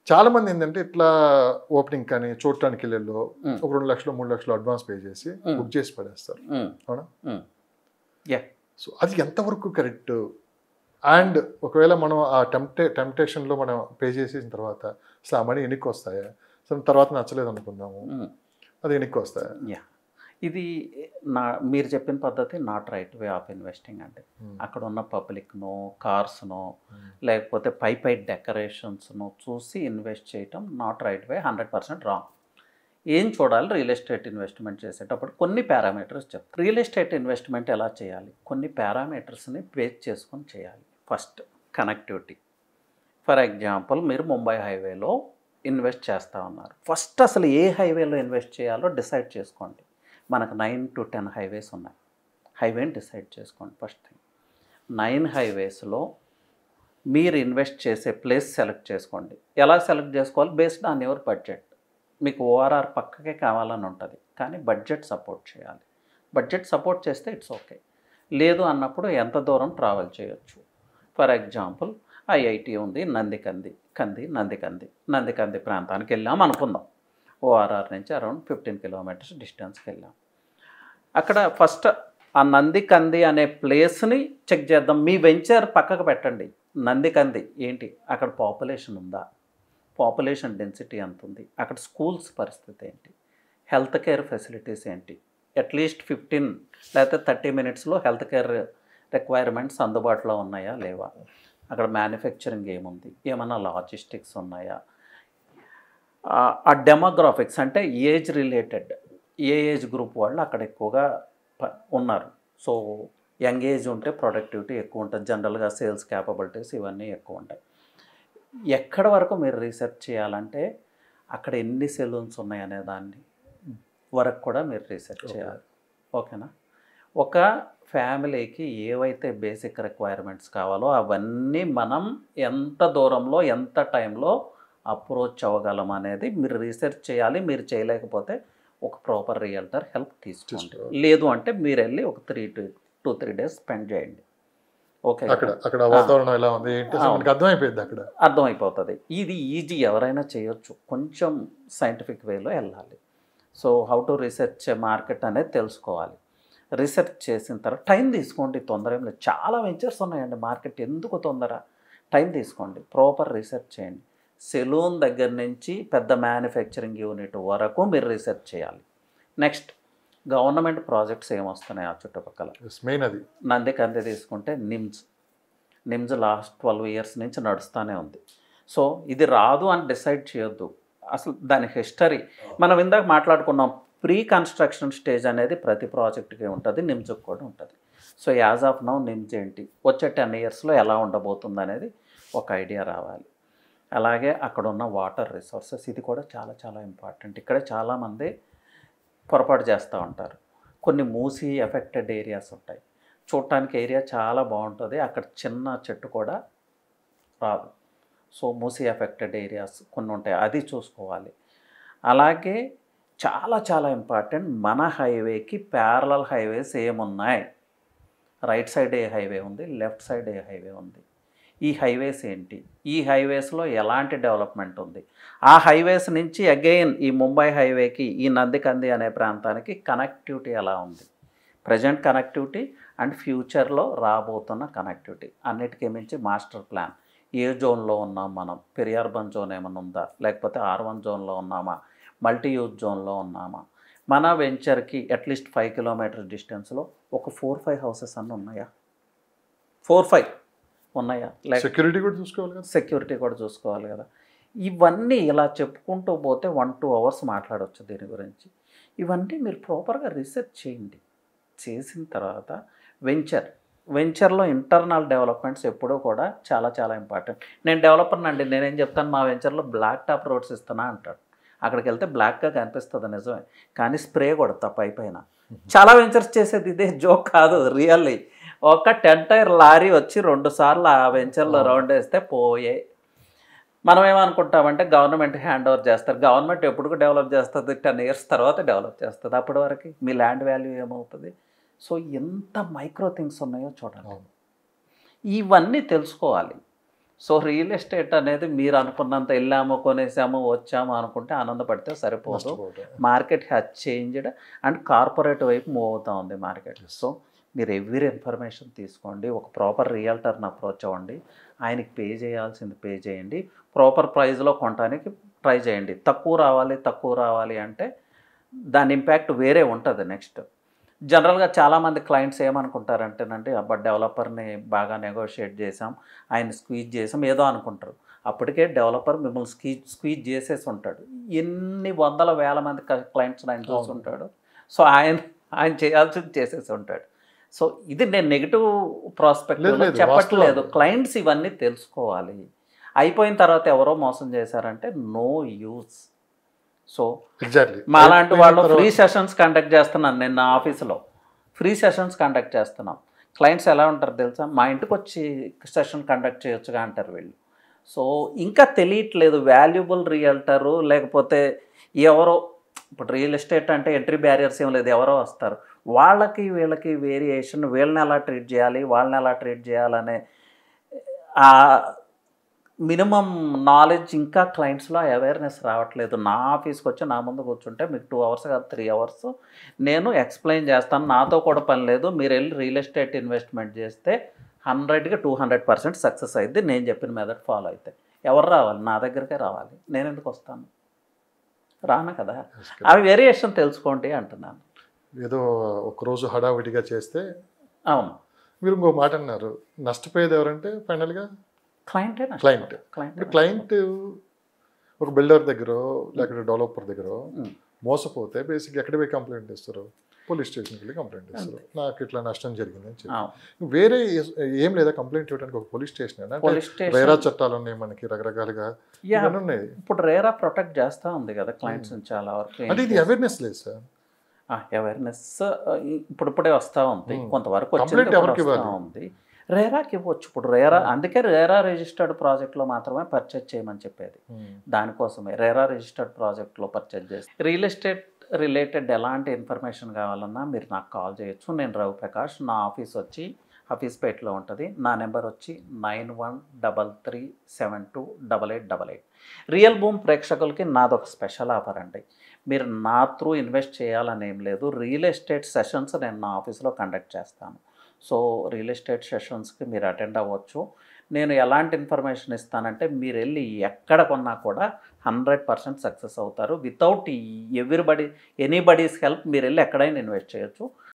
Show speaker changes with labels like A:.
A: చాలా మంది ఏంటంటే ఇట్లా ఓపెనింగ్ కానీ చూడటానికి వెళ్ళేలో
B: ఉమ్,
A: ఒక 2 లక్షలు 3 లక్షలు అడ్వాన్స్ పే చేసి బుక్ చేసి పడేస్తారు.
B: ఉమ్,
A: అవునా?
B: ఉమ్. యా
A: సో అది ఎంతవరకు కరెక్ట్? అండ్ ఒకవేళ మనం ఆ టెంప్టేషన్లో మనం పే చేసిన తర్వాత అసలు ఆ మనీ ఎన్నికి వస్తాయా? అసలు తర్వాత నచ్చలేదు అనుకుందాము,
B: ఉమ్.
A: అది ఎన్నికి వస్తాయా?
B: యా ఇది నా మీరు చెప్పిన పద్ధతి not right way of investing అండి. అక్కడ ఉన్న పబ్లిక్ను, కార్స్ను, లేకపోతే పై డెకరేషన్స్ను చూసి ఇన్వెస్ట్ చేయటం నాట్ రైట్ వే, 100% రాంగ్. ఏం చూడాలి రియల్ ఎస్టేట్ ఇన్వెస్ట్మెంట్ చేసేటప్పుడు? కొన్ని పారామీటర్స్ చెప్తారు. రియల్ ఎస్టేట్ ఇన్వెస్ట్మెంట్ ఎలా చేయాలి? కొన్ని పారామీటర్స్ని బేస్ చేసుకొని చేయాలి. First connectivity. ఫర్ ఎగ్జాంపుల్ మీరు ముంబై హైవేలో ఇన్వెస్ట్ చేస్తూ ఉన్నారు. ఫస్ట్ అసలు ఏ హైవేలో ఇన్వెస్ట్ చేయాలో డిసైడ్ చేసుకోండి. మనకు 9 to 10 హైవేస్ ఉన్నాయి. హైవేని డిసైడ్ చేసుకోండి ఫస్ట్ థింగ్. 9 హైవేస్లో మీరు ఇన్వెస్ట్ చేసే ప్లేస్ సెలెక్ట్ చేసుకోండి. ఎలా సెలెక్ట్ చేసుకోవాలి? Based on your budget. మీకు ఓఆర్ఆర్ పక్కకే కావాలని ఉంటుంది, కానీ బడ్జెట్ సపోర్ట్ చేయాలి. బడ్జెట్ సపోర్ట్ చేస్తే ఇట్స్ ఓకే. లేదు అన్నప్పుడు ఎంత దూరం ట్రావెల్ చేయొచ్చు. ఫర్ ఎగ్జాంపుల్ ఐఐటి ఉంది నందికంది ప్రాంతానికి వెళ్ళాం అనుకుందాం. ఓఆర్ఆర్ నుంచి అరౌండ్ 15 కిలోమీటర్స్ డిస్టెన్స్కి వెళ్ళాం. అక్కడ ఫస్ట్ ఆ నందికంది అనే ప్లేస్ని చెక్ చేద్దాం. మీ వెంచర్ పక్కకు పెట్టండి. నందికంది ఏంటి, అక్కడ పాపులేషన్ ఉందా, పాపులేషన్ డెన్సిటీ ఎంత ఉంది, అక్కడ స్కూల్స్ పరిస్థితి ఏంటి, హెల్త్ కేర్ ఫెసిలిటీస్ ఏంటి, అట్లీస్ట్ 15 లేకపోతే 30 మినిట్స్లో హెల్త్ కేర్ రిక్వైర్మెంట్స్ అందుబాటులో ఉన్నాయా లేవా, అక్కడ మ్యానుఫ్యాక్చరింగ్ ఏముంది, ఏమన్నా లాజిస్టిక్స్ ఉన్నాయా, ఆ డెమోగ్రాఫిక్స్ అంటే ఏజ్ రిలేటెడ్, ఏ ఏజ్ గ్రూప్ వాళ్ళు అక్కడ ఎక్కువగా ఉన్నారు. సో యంగ్ ఏజ్ ఉంటే ప్రొడక్టివిటీ ఎక్కువ ఉంటుంది, జనరల్గా సేల్స్ క్యాపబిలిటీస్ ఇవన్నీ ఎక్కువ ఉంటాయి. ఎక్కడ వరకు మీరు రీసెర్చ్ చేయాలంటే అక్కడ ఎన్ని సెలూన్స్ ఉన్నాయనే దాన్ని వరకు కూడా మీరు రీసెర్చ్ చేయాలి. ఓకేనా? ఒక ఫ్యామిలీకి ఏవైతే బేసిక్ రిక్వైర్మెంట్స్ కావాలో అవన్నీ మనం ఎంత దూరంలో ఎంత టైంలో అప్రోచ్ అవ్వగలం అనేది మీరు రీసెర్చ్ చేయాలి. మీరు చేయలేకపోతే ఒక ప్రాపర్ రియల్టర్ హెల్ప్ తీసుకోండి. లేదు అంటే మీరు వెళ్ళి ఒక 3 to 3 days స్పెండ్ చేయండి. ఓకే,
A: అక్కడ వాతావరణం ఎలా ఉంది ఏంటి అర్థమైపోయింది, అక్కడ
B: అర్థమైపోతుంది. ఇది ఈజీ, ఎవరైనా చేయొచ్చు. కొంచెం సైంటిఫిక్ వేలో వెళ్ళాలి. So how to research market అనేది తెలుసుకోవాలి. రీసెర్చ్ చేసిన తర్వాత టైం తీసుకోండి, తొందర ఏం లేదు. చాలా వెంచర్స్ ఉన్నాయండి మార్కెట్, ఎందుకు తొందర? టైం తీసుకోండి, ప్రాపర్ రీసెర్చ్ చేయండి. సెలూన్ దగ్గర నుంచి పెద్ద మ్యానుఫ్యాక్చరింగ్ యూనిట్ వరకు మీరు రీసెర్చ్ చేయాలి. నెక్స్ట్ గవర్నమెంట్ ప్రాజెక్ట్స్ ఏమొస్తున్నాయి ఆ చుట్టుపక్కల.
A: మెయిన్ అది
B: నందికంది తీసుకుంటే నిమ్స్ లాస్ట్ 12 years నుంచి నడుస్తూనే ఉంది. సో ఇది రాదు అని డిసైడ్ చేయొద్దు. అసలు దాని హిస్టరీ మనం ఇందాక మాట్లాడుకున్నాం. ప్రీ కన్స్ట్రక్షన్ స్టేజ్ అనేది ప్రతి ప్రాజెక్ట్కి ఉంటుంది, నిమ్స్కి కూడా ఉంటుంది. So as of now NIMS ఏంటి, వచ్చే 10 yearsలో ఎలా ఉండబోతుంది అనేది ఒక ఐడియా రావాలి. అలాగే అక్కడ ఉన్న వాటర్ రిసోర్సెస్, ఇది కూడా చాలా చాలా ఇంపార్టెంట్. ఇక్కడ చాలామంది పొరపాటు చేస్తూ ఉంటారు. కొన్ని మూసి ఎఫెక్టెడ్ ఏరియాస్ ఉంటాయి, చూడటానికి ఏరియా చాలా బాగుంటుంది, అక్కడ చిన్న చెట్టు కూడా రాదు. సో మూసి ఎఫెక్టెడ్ ఏరియాస్ కొన్ని ఉంటాయి, అది చూసుకోవాలి. అలాగే చాలా చాలా ఇంపార్టెంట్, మన హైవేకి ప్యారలల్ హైవేస్ ఏమున్నాయి, రైట్ సైడ్ ఏ హైవే ఉంది, లెఫ్ట్ సైడ్ ఏ హైవే ఉంది, ఈ హైవేస్ ఏంటి, ఈ హైవేస్లో ఎలాంటి డెవలప్మెంట్ ఉంది, ఆ హైవేస్ నుంచి అగైన్ ఈ ముంబై హైవేకి ఈ నందికంది అనే ప్రాంతానికి కనెక్టివిటీ ఎలా ఉంది, ప్రజెంట్ కనెక్టివిటీ అండ్ ఫ్యూచర్లో రాబోతున్న కనెక్టివిటీ, అన్నిటికీ మించి మాస్టర్ ప్లాన్. ఏ జోన్లో ఉన్నాం మనం, పెరి అర్బన్ జోన్ ఏమైనా ఉందా, లేకపోతే R1 జోన్లో ఉన్నామా, మల్టీ యూజ్ జోన్లో ఉన్నామా, మన వెంచర్కి అట్లీస్ట్ 5 kilometers డిస్టెన్స్లో ఒక 4-5 హౌసెస్ అన్నీ ఉన్నాయా, 4-5 ఉన్నాయా,
A: సెక్యూరిటీ కూడా చూసుకోవాలి కదా,
B: సెక్యూరిటీ కూడా చూసుకోవాలి కదా. ఇవన్నీ ఇలా చెప్పుకుంటూ పోతే 1-2 hours మాట్లాడవచ్చు దీని గురించి. ఇవన్నీ మీరు ప్రాపర్గా రీసెర్చ్ చేయండి. చేసిన తర్వాత వెంచర్లో ఇంటర్నల్ డెవలప్మెంట్స్ ఎప్పుడూ కూడా చాలా చాలా ఇంపార్టెంట్. నేను డెవలపర్ అండి, నేనేం చెప్తాను, మా వెంచర్లో బ్లాక్ టాప్ రోడ్స్ ఇస్తున్నా అంటాడు. అక్కడికి వెళ్తే బ్లాక్గా కనిపిస్తుంది నిజమే, కానీ స్ప్రే కొడతా పైన. చాలా వెంచర్స్ చేసేది ఇదే, జోక్ కాదు, రియల్లీ. ఒక 10 టైర్ లారీ వచ్చి 2 సార్లు ఆ వెంచర్లో రౌండ్ వేస్తే పోయే. మనం ఏమనుకుంటామంటే గవర్నమెంట్ హ్యాండ్ ఓవర్ చేస్తారు. గవర్నమెంట్ ఎప్పుడు డెవలప్ చేస్తుంది, 10 years తర్వాత డెవలప్ చేస్తుంది. అప్పటి వరకు మీ ల్యాండ్ వాల్యూ ఏమవుతుంది? సో ఎంత మైక్రో థింగ్స్ ఉన్నాయో చూడండి, ఇవన్నీ తెలుసుకోవాలి. సో రియల్ ఎస్టేట్ అనేది మీరు అనుకున్నంత వెళ్ళాము కొనేసాము వచ్చాము అనుకుంటే ఆనందపడితే సరిపోదు.
A: నష్టపోవడం.
B: Market has changed and corporate వైపు మూవ్ అవుతూ ఉంది మార్కెట్. సో మీరు ఎవ్రీ ఇన్ఫర్మేషన్ తీసుకోండి, ఒక ప్రాపర్ రియల్టర్ని అప్రోచ్ అవ్వండి, ఆయనకి పే చేయాల్సింది పే చేయండి, ప్రాపర్ ప్రైస్లో కొనడానికి ట్రై చేయండి. తక్కువ రావాలి అంటే దాని ఇంపాక్ట్ వేరే ఉంటుంది. నెక్స్ట్ జనరల్గా చాలామంది క్లయింట్స్ ఏమనుకుంటారంటేనండి, అబ్బా డెవలపర్ని బాగా నెగోషియేట్ చేసాం, ఆయన స్క్వీజ్ చేసాం ఏదో అనుకుంటారు. అప్పటికే డెవలపర్ మిమ్మల్ని స్క్వీజ్ చేసేసి ఉంటాడు. ఎన్ని వందల వేల మంది క్లయింట్స్ ఆయన చూస్తుంటాడు. సో ఆయన చేయాల్సింది చేసేసి ఉంటాడు. సో ఇది నేను నెగిటివ్ ప్రాస్పెక్టివ్లో
A: లేదు,
B: చెప్పట్లేదు.
A: వాస్తవం.
B: క్లయింట్స్ ఇవన్నీ తెలుసుకోవాలి. అయిపోయిన తర్వాత ఎవరో మోసం చేశారంటే నో యూస్. సో
A: ఎగ్జాక్ట్లీ
B: మా లాంటి వాళ్ళు ఫ్రీ సెషన్స్ కండక్ట్ చేస్తున్నాను. నేను నా ఆఫీస్లో ఫ్రీ సెషన్స్ కండక్ట్ చేస్తున్నాం. క్లయింట్స్ ఎలా ఉంటారు తెలుసా, మా ఇంటికి వచ్చి సెషన్ కండక్ట్ చేయొచ్చుగా అంటారు వీళ్ళు. సో ఇంకా తెలియట్లేదు వాల్యుబుల్ రియల్టరు లేకపోతే ఎవరో. ఇప్పుడు రియల్ ఎస్టేట్ అంటే ఎంట్రీ బ్యారియర్స్ ఏం లేదు, ఎవరో వస్తారు. వాళ్ళకి వీళ్ళకి వేరియేషన్, వీళ్ళని ఎలా ట్రీట్ చేయాలి వాళ్ళని ఎలా ట్రీట్ చేయాలనే ఆ మినిమం నాలెడ్జ్ ఇంకా క్లయింట్స్లో అవేర్నెస్ రావట్లేదు. నా ఆఫీస్కి వచ్చి నా ముందు కూర్చుంటే మీకు 2 అవర్స్ కాదు 3 అవర్స్ నేను ఎక్స్ప్లెయిన్ చేస్తాను. నాతో కూడా పని లేదు. మీరు వెళ్ళి రియల్ ఎస్టేట్ ఇన్వెస్ట్మెంట్ చేస్తే 100కి 200% సక్సెస్ అయింది. నేను చెప్పిన మెథడ్ ఫాలో అయితే ఎవరు రావాలి? నా దగ్గరికే రావాలి. నేను ఎందుకు వస్తాను? రాను కదా. అవి వేరియేషన్ తెలుసుకోండి అంటున్నాను.
A: ఏదో ఒకరోజు హడావిడిగా చేస్తే.
B: అవును,
A: మీరు ఇంకో మాట అన్నారు, నష్టపోయేది ఎవరంటే ఫైనల్గా
B: క్లయింటే.
A: క్లయింట్. ఇప్పుడు క్లయింట్ ఒక బిల్డర్ దగ్గర లేకపోతే డెవలపర్ దగ్గర మోసపోతే బేసిక్ ఎక్కడ పోయి కంప్లైంట్ ఇస్తారు? పోలీస్ స్టేషన్కి వెళ్ళి కంప్లైంట్ ఇస్తారు, నాకు ఇట్లా నష్టం జరిగిందని చెప్పి. వేరే ఏం లేదా కంప్లైంట్ ఇవ్వడానికి? ఒక పోలీస్ స్టేషన్ అంటే రేరా చట్టాలు ఉన్నాయి మనకి రకరకాలుగా ఉన్నాయి.
B: ఇప్పుడు రేరా ప్రొటెక్ట్ చేస్తూ ఉంది కదా క్లయింట్స్ చాలా వరకు.
A: అంటే ఇది అవేర్నెస్ లేదు సార్.
B: అవేర్నెస్ ఇప్పుడిప్పుడే వస్తూ ఉంది, కొంతవరకు ఉంది. రేరాకి ఇవ్వచ్చు. ఇప్పుడు రేరా అందుకే రేరా రిజిస్టర్డ్ ప్రాజెక్ట్లో మాత్రమే పర్చేజ్ చేయమని చెప్పేది. దానికోసమే రేరా రిజిస్టర్డ్ ప్రాజెక్ట్లో పర్చేజ్ చేసి రియల్ ఎస్టేట్ రిలేటెడ్ ఎలాంటి ఇన్ఫర్మేషన్ కావాలన్నా మీరు నాకు కాల్ చేయొచ్చు. నేను రవి ప్రకాష్. నా ఆఫీస్ వచ్చి హఫీస్పేట్లో ఉంటుంది. నా నెంబర్ వచ్చి 9133728888. రియల్ భూమ్ ప్రేక్షకులకి నాదొక స్పెషల్ ఆఫర్ అండి. మీరు నా త్రూ ఇన్వెస్ట్ చేయాలని ఏం లేదు. రియల్ ఎస్టేట్ సెషన్స్ నేను నా ఆఫీస్లో కండక్ట్ చేస్తాను. సో రియల్ ఎస్టేట్ సెషన్స్కి మీరు అటెండ్ అవ్వచ్చు. నేను ఎలాంటి ఇన్ఫర్మేషన్ ఇస్తానంటే మీరు వెళ్ళి ఎక్కడ కొన్నా కూడా 100% సక్సెస్ అవుతారు. వితౌట్ ఎనీబడీస్ హెల్ప్ మీరు వెళ్ళి ఎక్కడైనా ఇన్వెస్ట్ చేయొచ్చు.